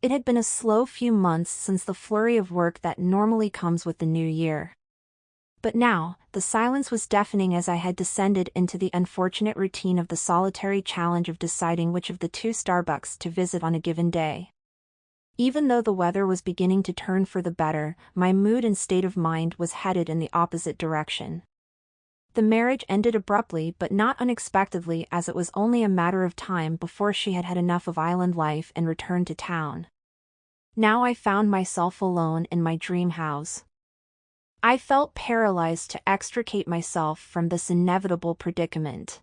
It had been a slow few months since the flurry of work that normally comes with the new year. But now, the silence was deafening as I had descended into the unfortunate routine of the solitary challenge of deciding which of the two Starbucks to visit on a given day. Even though the weather was beginning to turn for the better, my mood and state of mind was headed in the opposite direction. The marriage ended abruptly but not unexpectedly, as it was only a matter of time before she had had enough of island life and returned to town. Now I found myself alone in my dream house. I felt paralyzed to extricate myself from this inevitable predicament.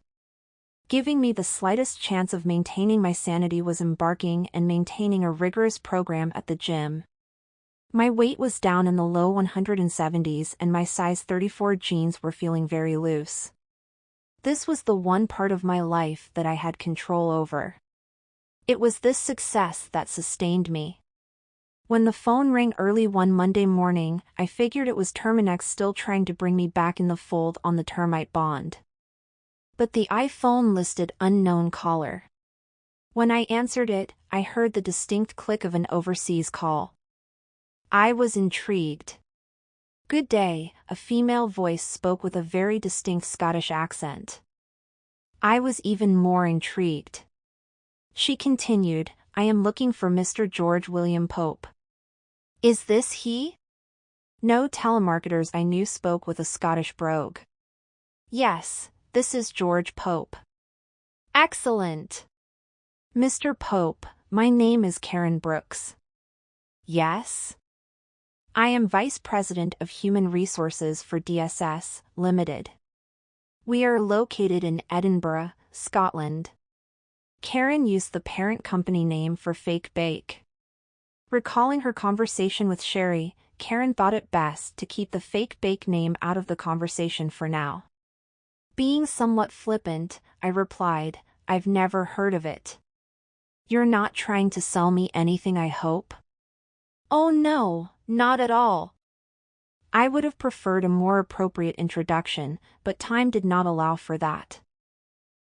Giving me the slightest chance of maintaining my sanity was embarking and maintaining a rigorous program at the gym. My weight was down in the low 170s and my size 34 jeans were feeling very loose. This was the one part of my life that I had control over. It was this success that sustained me. When the phone rang early one Monday morning, I figured it was Terminex still trying to bring me back in the fold on the termite bond. But the iPhone listed unknown caller. When I answered it, I heard the distinct click of an overseas call. I was intrigued. "Good day," a female voice spoke with a very distinct Scottish accent. I was even more intrigued. She continued, "I am looking for Mr. George William Pope." "Is this he?" No telemarketers I knew spoke with a Scottish brogue. "Yes, this is George Pope." "Excellent. Mr. Pope, my name is Karen Brooks." "Yes?" "I am Vice President of Human Resources for DSS, Limited. We are located in Edinburgh, Scotland." Karen used the parent company name for fake bake. Recalling her conversation with Sherry, Karen thought it best to keep the fake bake name out of the conversation for now. Being somewhat flippant, I replied, "I've never heard of it." "You're not trying to sell me anything, I hope?" "Oh no, not at all." I would have preferred a more appropriate introduction, but time did not allow for that.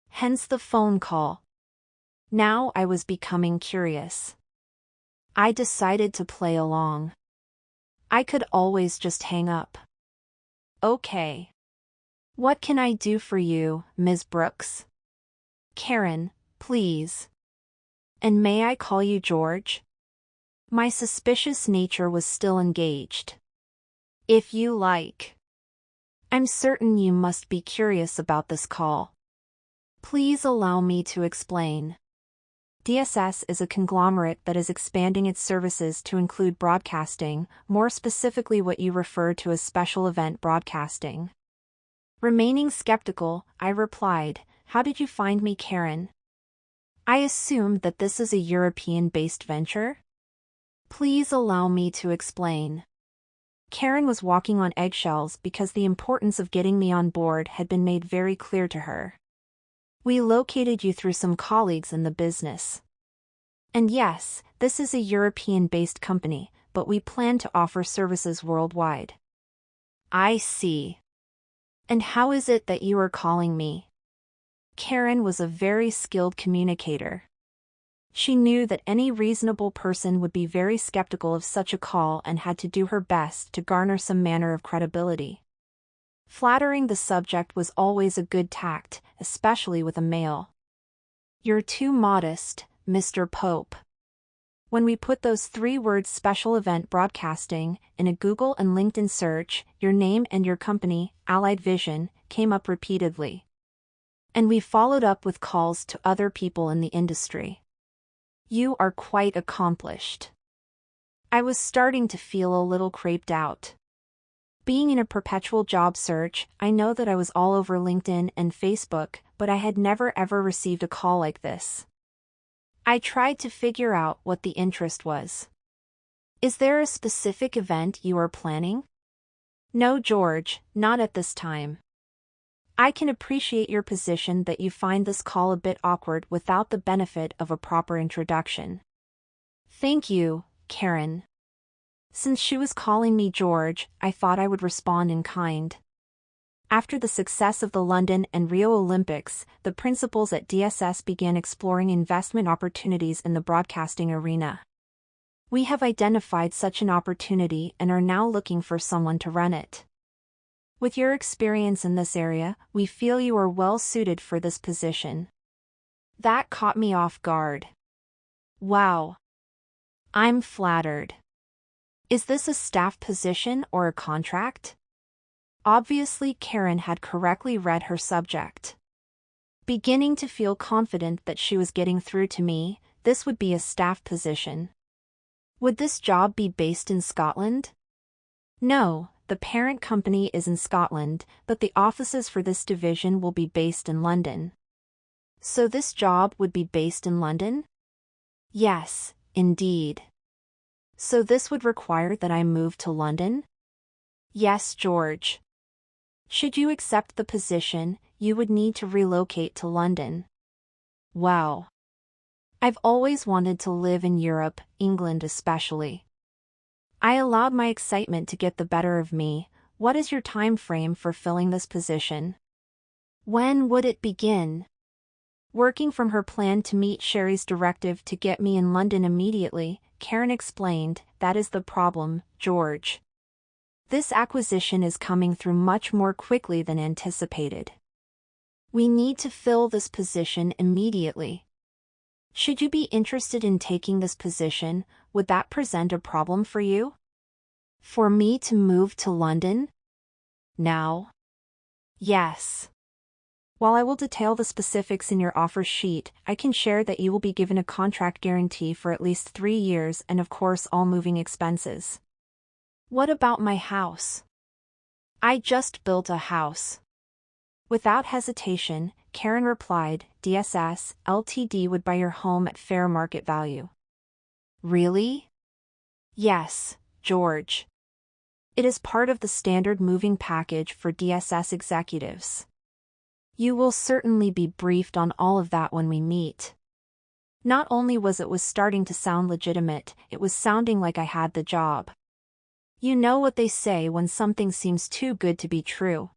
Hence the phone call. Now I was becoming curious. I decided to play along. I could always just hang up. "Okay. What can I do for you, Ms. Brooks?" "Karen, please. And may I call you George?" My suspicious nature was still engaged. "If you like. I'm certain you must be curious about this call. Please allow me to explain. DSS is a conglomerate that is expanding its services to include broadcasting, more specifically what you refer to as special event broadcasting." Remaining skeptical, I replied, "How did you find me, Karen?" "I assume that this is a European-based venture?" "Please allow me to explain." Karen was walking on eggshells because the importance of getting me on board had been made very clear to her. "We located you through some colleagues in the business. And yes, this is a European-based company, but we plan to offer services worldwide." "I see. And how is it that you are calling me?" Karen was a very skilled communicator. She knew that any reasonable person would be very skeptical of such a call and had to do her best to garner some manner of credibility. Flattering the subject was always a good tact, especially with a male. "You're too modest, Mr. Pope." When we put those 3 words "special event broadcasting" in a Google and LinkedIn search, your name and your company, Allied Vision, came up repeatedly. And we followed up with calls to other people in the industry. You are quite accomplished. I was starting to feel a little creeped out. Being in a perpetual job search, I know that I was all over LinkedIn and Facebook, but I had never ever received a call like this. I tried to figure out what the interest was. "Is there a specific event you are planning?" "No, George, not at this time." I can appreciate your position that you find this call a bit awkward without the benefit of a proper introduction. "Thank you, Karen." Since she was calling me George, I thought I would respond in kind. After the success of the London and Rio Olympics, the principals at DSS began exploring investment opportunities in the broadcasting arena. We have identified such an opportunity and are now looking for someone to run it. With your experience in this area, we feel you are well suited for this position." That caught me off guard. Wow. I'm flattered. Is this a staff position or a contract? Obviously, Karen had correctly read her subject. Beginning to feel confident that she was getting through to me, this would be a staff position. Would this job be based in Scotland? No, the parent company is in Scotland, but the offices for this division will be based in London. So this job would be based in London? Yes, indeed. So this would require that I move to London? Yes, George. Should you accept the position, you would need to relocate to London. Wow. I've always wanted to live in Europe, England especially. I allowed my excitement to get the better of me. What is your time frame for filling this position? When would it begin? Working from her plan to meet Sherry's directive to get me in London immediately, Karen explained, that is the problem, George. This acquisition is coming through much more quickly than anticipated. We need to fill this position immediately. Should you be interested in taking this position, would that present a problem for you? For me to move to London? Now? Yes. While I will detail the specifics in your offer sheet, I can share that you will be given a contract guarantee for at least 3 years and of course all moving expenses. What about my house? I just built a house. Without hesitation, Karen replied, DSS, Ltd would buy your home at fair market value. Really? Yes, George. It is part of the standard moving package for DSS executives. You will certainly be briefed on all of that when we meet. Not only was starting to sound legitimate, it was sounding like I had the job. You know what they say when something seems too good to be true.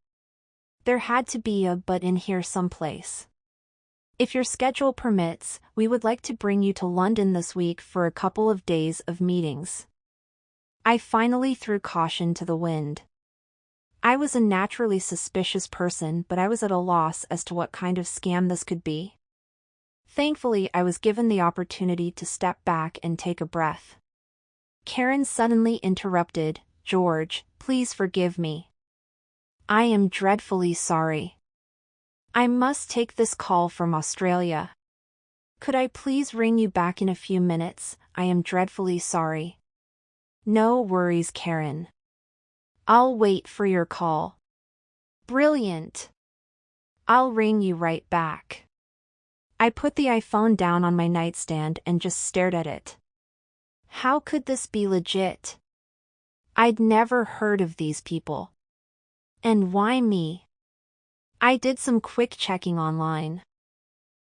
There had to be a but in here someplace. If your schedule permits, we would like to bring you to London this week for a couple of days of meetings. I finally threw caution to the wind. I was a naturally suspicious person, but I was at a loss as to what kind of scam this could be. Thankfully, I was given the opportunity to step back and take a breath. Karen suddenly interrupted, George, please forgive me. I am dreadfully sorry. I must take this call from Australia. Could I please ring you back in a few minutes? I am dreadfully sorry. No worries, Karen. I'll wait for your call. Brilliant. I'll ring you right back. I put the iPhone down on my nightstand and just stared at it. How could this be legit? I'd never heard of these people. And why me? I did some quick checking online.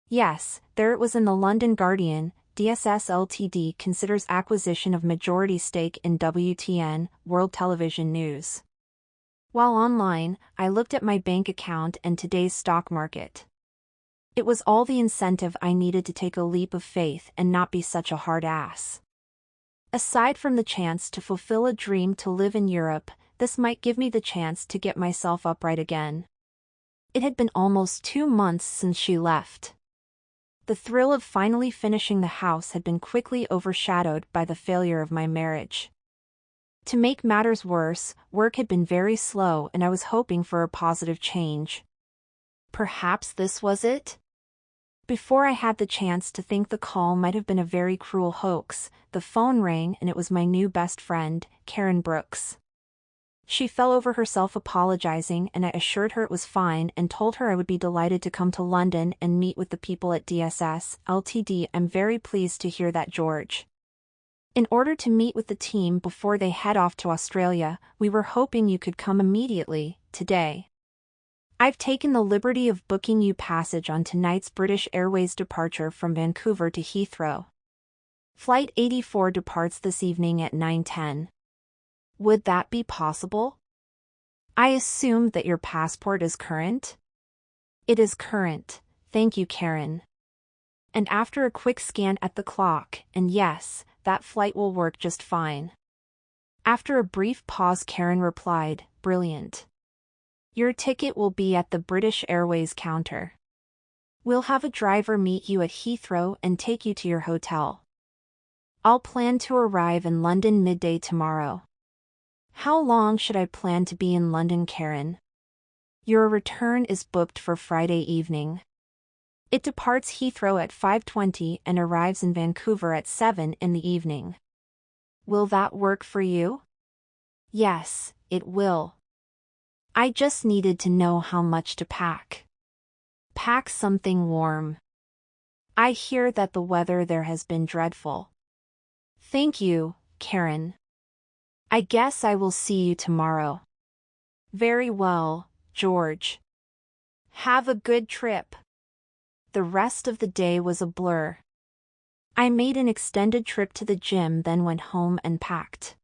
Yes, there it was in the London Guardian. DSS Ltd considers acquisition of majority stake in WTN, World Television News. While online, I looked at my bank account and today's stock market. It was all the incentive I needed to take a leap of faith and not be such a hard ass. Aside from the chance to fulfill a dream to live in Europe, this might give me the chance to get myself upright again. It had been almost 2 months since she left. The thrill of finally finishing the house had been quickly overshadowed by the failure of my marriage. To make matters worse, work had been very slow and I was hoping for a positive change. Perhaps this was it? Before I had the chance to think the call might have been a very cruel hoax, the phone rang and it was my new best friend, Karen Brooks. She fell over herself apologizing and I assured her it was fine and told her I would be delighted to come to London and meet with the people at DSS Ltd. I'm very pleased to hear that, George. In order to meet with the team before they head off to Australia, we were hoping you could come immediately, today. I've taken the liberty of booking you passage on tonight's British Airways departure from Vancouver to Heathrow. Flight 84 departs this evening at 9:10. Would that be possible? I assume that your passport is current? It is current, thank you, Karen. And after a quick scan at the clock, and yes, that flight will work just fine. After a brief pause, Karen replied, "Brilliant. Your ticket will be at the British Airways counter. We'll have a driver meet you at Heathrow and take you to your hotel. I'll plan to arrive in London midday tomorrow." "How long should I plan to be in London, Karen?" "Your return is booked for Friday evening. It departs Heathrow at 5:20 and arrives in Vancouver at 7 in the evening. Will that work for you?" "Yes, it will. I just needed to know how much to pack." "Pack something warm. I hear that the weather there has been dreadful." "Thank you, Karen. I guess I will see you tomorrow." "Very well, George. Have a good trip." The rest of the day was a blur. I made an extended trip to the gym, then went home and packed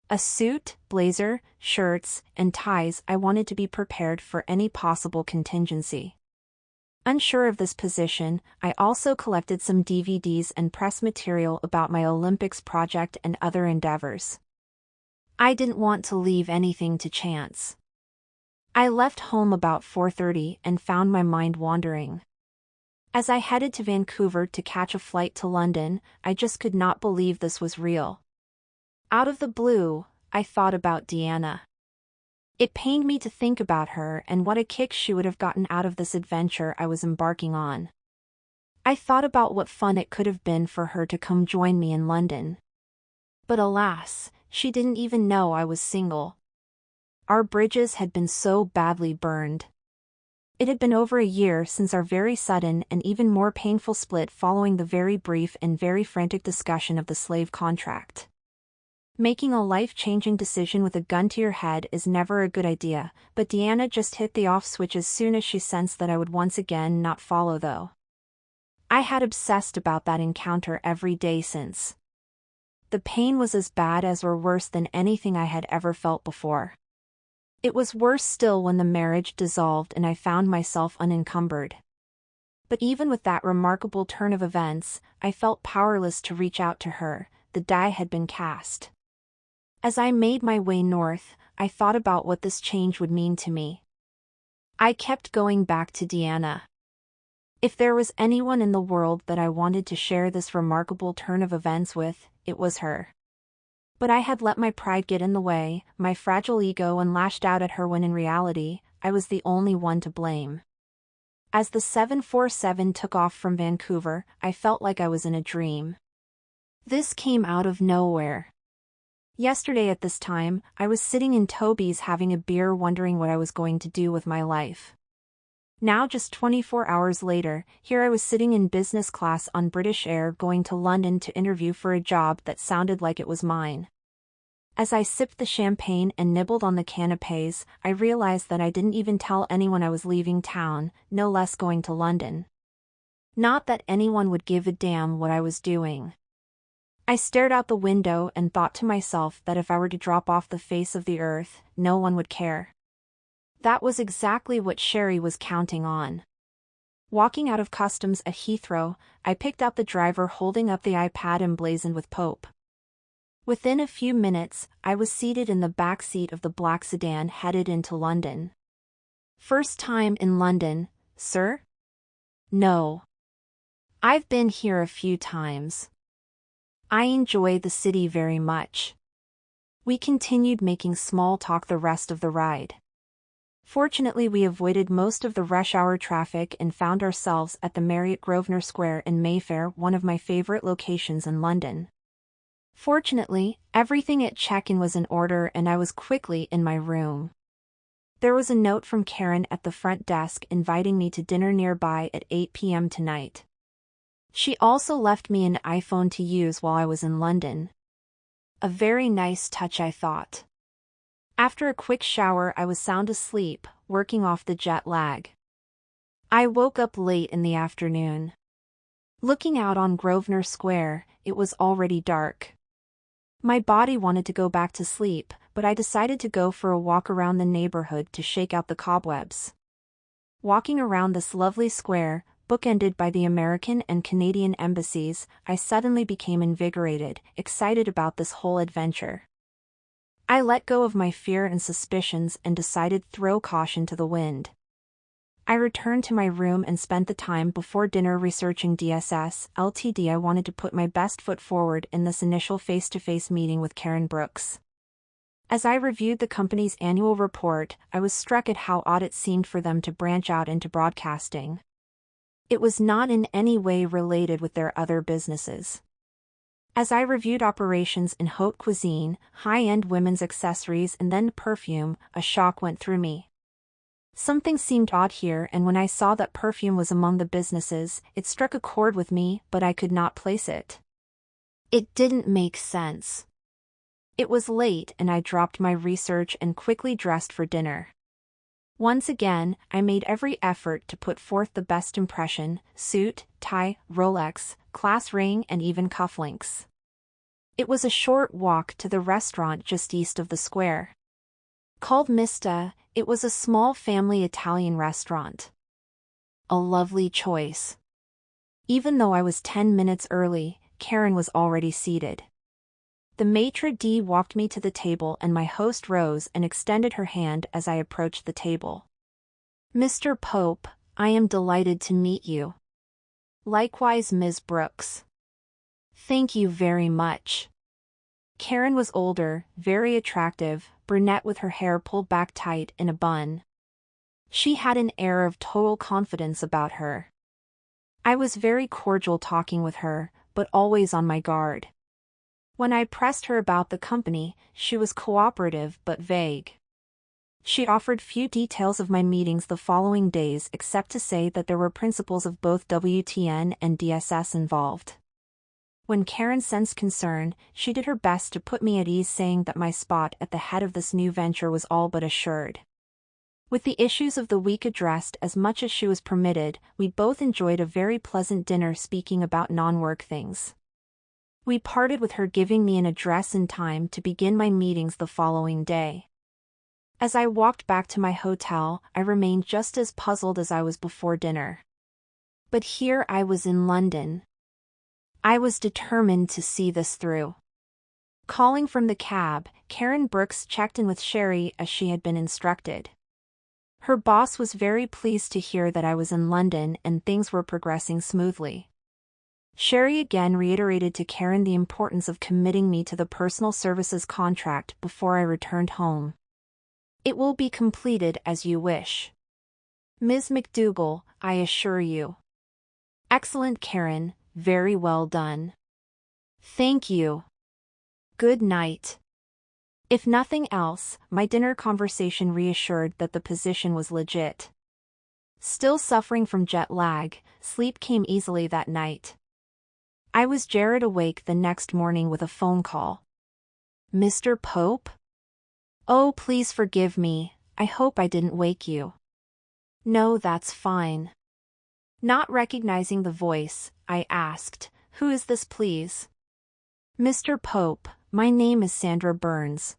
a suit, blazer, shirts, and ties. I wanted to be prepared for any possible contingency. Unsure of this position, I also collected some DVDs and press material about my Olympics project and other endeavors. I didn't want to leave anything to chance. I left home about 4:30 and found my mind wandering. As I headed to Vancouver to catch a flight to London, I just could not believe this was real. Out of the blue, I thought about Deanna. It pained me to think about her and what a kick she would have gotten out of this adventure I was embarking on. I thought about what fun it could have been for her to come join me in London. But alas, she didn't even know I was single. Our bridges had been so badly burned. It had been over a year since our very sudden and even more painful split following the very brief and very frantic discussion of the slave contract. Making a life-changing decision with a gun to your head is never a good idea, but Deanna just hit the off switch as soon as she sensed that I would once again not follow though. I had obsessed about that encounter every day since. The pain was as bad as or worse than anything I had ever felt before. It was worse still when the marriage dissolved and I found myself unencumbered. But even with that remarkable turn of events, I felt powerless to reach out to her. The die had been cast. As I made my way north, I thought about what this change would mean to me. I kept going back to Deanna. If there was anyone in the world that I wanted to share this remarkable turn of events with, it was her. But I had let my pride get in the way, my fragile ego, and lashed out at her when in reality, I was the only one to blame. As the 747 took off from Vancouver, I felt like I was in a dream. This came out of nowhere. Yesterday at this time, I was sitting in Toby's having a beer wondering what I was going to do with my life. Now just 24 hours later, here I was sitting in business class on British Air going to London to interview for a job that sounded like it was mine. As I sipped the champagne and nibbled on the canapés, I realized that I didn't even tell anyone I was leaving town, no less going to London. Not that anyone would give a damn what I was doing. I stared out the window and thought to myself that if I were to drop off the face of the earth, no one would care. That was exactly what Sherry was counting on. Walking out of customs at Heathrow, I picked up the driver holding up the iPad emblazoned with Pope. Within a few minutes, I was seated in the back seat of the black sedan headed into London. "First time in London, sir?" "No. I've been here a few times. I enjoy the city very much." We continued making small talk the rest of the ride. Fortunately, we avoided most of the rush hour traffic and found ourselves at the Marriott Grosvenor Square in Mayfair, one of my favorite locations in London. Fortunately, everything at check-in was in order and I was quickly in my room. There was a note from Karen at the front desk inviting me to dinner nearby at 8 p.m. tonight. She also left me an iPhone to use while I was in London. A very nice touch, I thought. After a quick shower, I was sound asleep, working off the jet lag. I woke up late in the afternoon. Looking out on Grosvenor Square, it was already dark. My body wanted to go back to sleep, but I decided to go for a walk around the neighborhood to shake out the cobwebs. Walking around this lovely square, bookended by the American and Canadian embassies, I suddenly became invigorated, excited about this whole adventure. I let go of my fear and suspicions and decided to throw caution to the wind. I returned to my room and spent the time before dinner researching DSS Ltd. I wanted to put my best foot forward in this initial face-to-face meeting with Karen Brooks. As I reviewed the company's annual report, I was struck at how odd it seemed for them to branch out into broadcasting. It was not in any way related with their other businesses. As I reviewed operations in haute cuisine, high-end women's accessories and then perfume, a shock went through me. Something seemed odd here, and when I saw that perfume was among the businesses, it struck a chord with me, but I could not place it. It didn't make sense. It was late and I dropped my research and quickly dressed for dinner. Once again, I made every effort to put forth the best impression: suit, tie, Rolex, class ring, and even cufflinks. It was a short walk to the restaurant just east of the square. Called Mista, it was a small family Italian restaurant. A lovely choice. Even though I was 10 minutes early, Karen was already seated. The maitre d' walked me to the table and my host rose and extended her hand as I approached the table. "Mr. Pope, I am delighted to meet you." "Likewise, Ms. Brooks." "Thank you very much." Karen was older, very attractive, brunette with her hair pulled back tight in a bun. She had an air of total confidence about her. I was very cordial talking with her, but always on my guard. When I pressed her about the company, she was cooperative but vague. She offered few details of my meetings the following days except to say that there were principals of both WTN and DSS involved. When Karen sensed concern, she did her best to put me at ease, saying that my spot at the head of this new venture was all but assured. With the issues of the week addressed as much as she was permitted, we both enjoyed a very pleasant dinner speaking about non-work things. We parted with her giving me an address and time to begin my meetings the following day. As I walked back to my hotel, I remained just as puzzled as I was before dinner. But here I was in London. I was determined to see this through. Calling from the cab, Karen Brooks checked in with Sherry as she had been instructed. Her boss was very pleased to hear that I was in London and things were progressing smoothly. Sherry again reiterated to Karen the importance of committing me to the personal services contract before I returned home. "It will be completed as you wish, Ms. McDougall, I assure you." "Excellent, Karen, very well done." "Thank you. Good night." If nothing else, my dinner conversation reassured that the position was legit. Still suffering from jet lag, sleep came easily that night. I was jarred awake the next morning with a phone call. "Mr. Pope?" "Oh, please forgive me, I hope I didn't wake you." "No, that's fine." Not recognizing the voice, I asked, "Who is this, please?" "Mr. Pope, my name is Sandra Burns.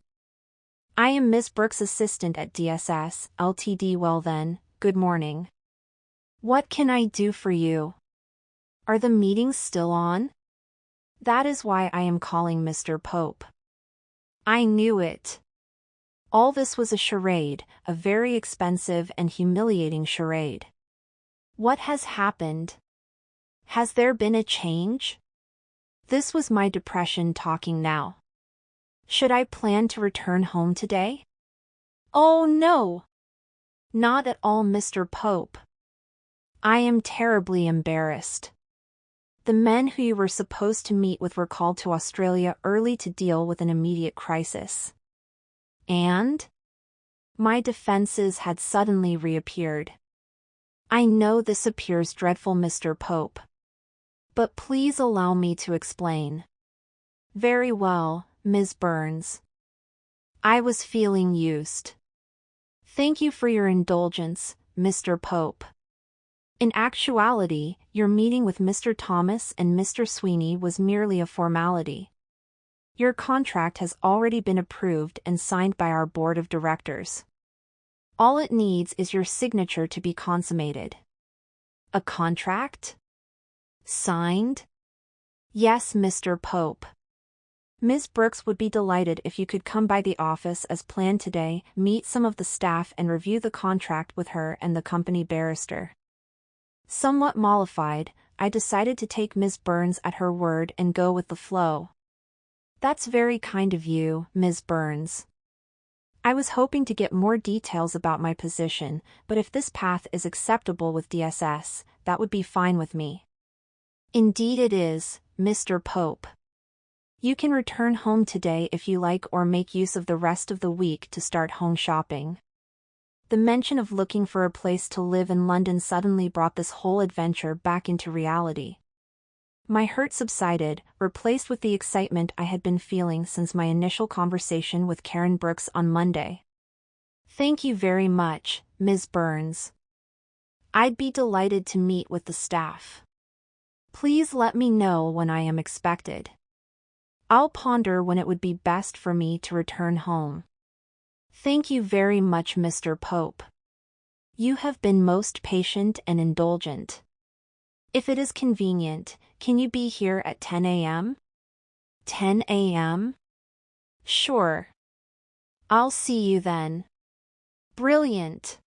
I am Miss Brooks' assistant at DSS Ltd. Well then, good morning. What can I do for you? Are the meetings still on?" "That is why I am calling, Mr. Pope." "I knew it." All this was a charade, a very expensive and humiliating charade. What has happened? Has there been a change? This was my depression talking now. Should I plan to return home today? "Oh no! Not at all, Mr. Pope. I am terribly embarrassed. The men who you were supposed to meet with were called to Australia early to deal with an immediate crisis. And? My defenses had suddenly reappeared. I know this appears dreadful, Mr. Pope. But please allow me to explain." "Very well, Ms. Burns. I was feeling used. Thank you for your indulgence, Mr. Pope. In actuality, your meeting with Mr. Thomas and Mr. Sweeney was merely a formality. Your contract has already been approved and signed by our board of directors. All it needs is your signature to be consummated. A contract? Signed? Yes, Mr. Pope. Ms. Brooks would be delighted if you could come by the office as planned today, meet some of the staff and review the contract with her and the company barrister. Somewhat mollified, I decided to take Ms. Burns at her word and go with the flow. That's very kind of you, Ms. Burns. I was hoping to get more details about my position, but if this path is acceptable with DSS, that would be fine with me. Indeed it is, Mr. Pope. You can return home today if you like or make use of the rest of the week to start home shopping. The mention of looking for a place to live in London suddenly brought this whole adventure back into reality. My hurt subsided, replaced with the excitement I had been feeling since my initial conversation with Karen Brooks on Monday. Thank you very much, Ms. Burns. I'd be delighted to meet with the staff. Please let me know when I am expected. I'll ponder when it would be best for me to return home. Thank you very much, Mr. Pope. You have been most patient and indulgent. If it is convenient, can you be here at 10 a.m.? 10 a.m.? Sure. I'll see you then. Brilliant.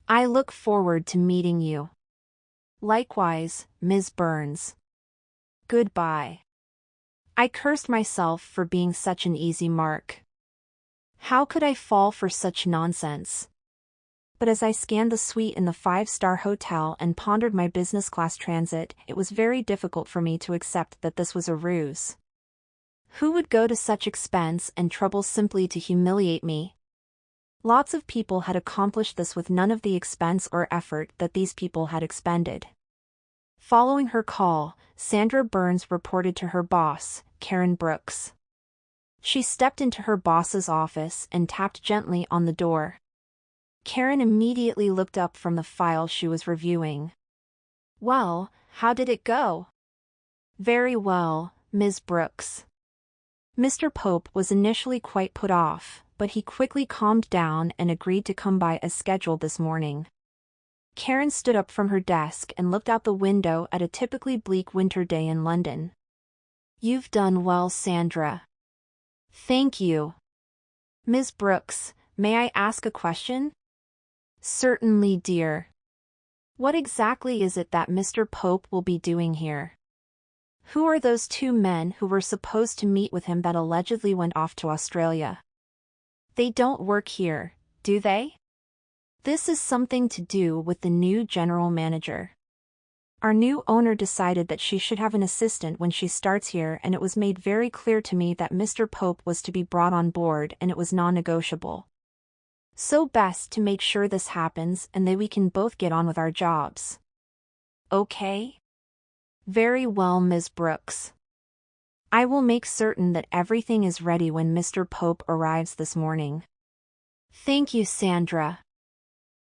I look forward to meeting you. Likewise, Ms. Burns. Goodbye. I cursed myself for being such an easy mark. How could I fall for such nonsense? But as I scanned the suite in the 5-star hotel and pondered my business class transit, it was very difficult for me to accept that this was a ruse. Who would go to such expense and trouble simply to humiliate me? Lots of people had accomplished this with none of the expense or effort that these people had expended. Following her call, Sandra Burns reported to her boss, Karen Brooks. She stepped into her boss's office and tapped gently on the door. Karen immediately looked up from the file she was reviewing. Well, how did it go? Very well, Ms. Brooks. Mr. Pope was initially quite put off, but he quickly calmed down and agreed to come by as scheduled this morning. Karen stood up from her desk and looked out the window at a typically bleak winter day in London. You've done well, Sandra. Thank you. Ms. Brooks, may I ask a question? Certainly, dear. What exactly is it that Mr. Pope will be doing here? Who are those two men who were supposed to meet with him that allegedly went off to Australia? They don't work here, do they? This is something to do with the new general manager. Our new owner decided that she should have an assistant when she starts here, and it was made very clear to me that Mr. Pope was to be brought on board and it was non-negotiable. So best to make sure this happens and that we can both get on with our jobs. Okay? Very well, Ms. Brooks. I will make certain that everything is ready when Mr. Pope arrives this morning. Thank you, Sandra.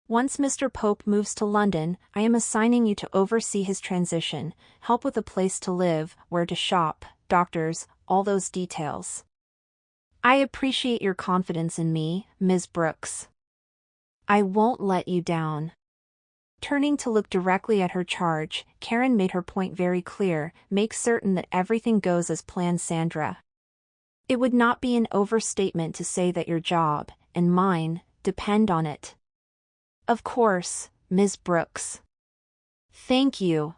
Once Mr. Pope moves to London, I am assigning you to oversee his transition, help with a place to live, where to shop, doctors, all those details. I appreciate your confidence in me, Ms. Brooks. I won't let you down. Turning to look directly at her charge, Karen made her point very clear: make certain that everything goes as planned, Sandra. It would not be an overstatement to say that your job, and mine, depend on it. Of course, Ms. Brooks. Thank you.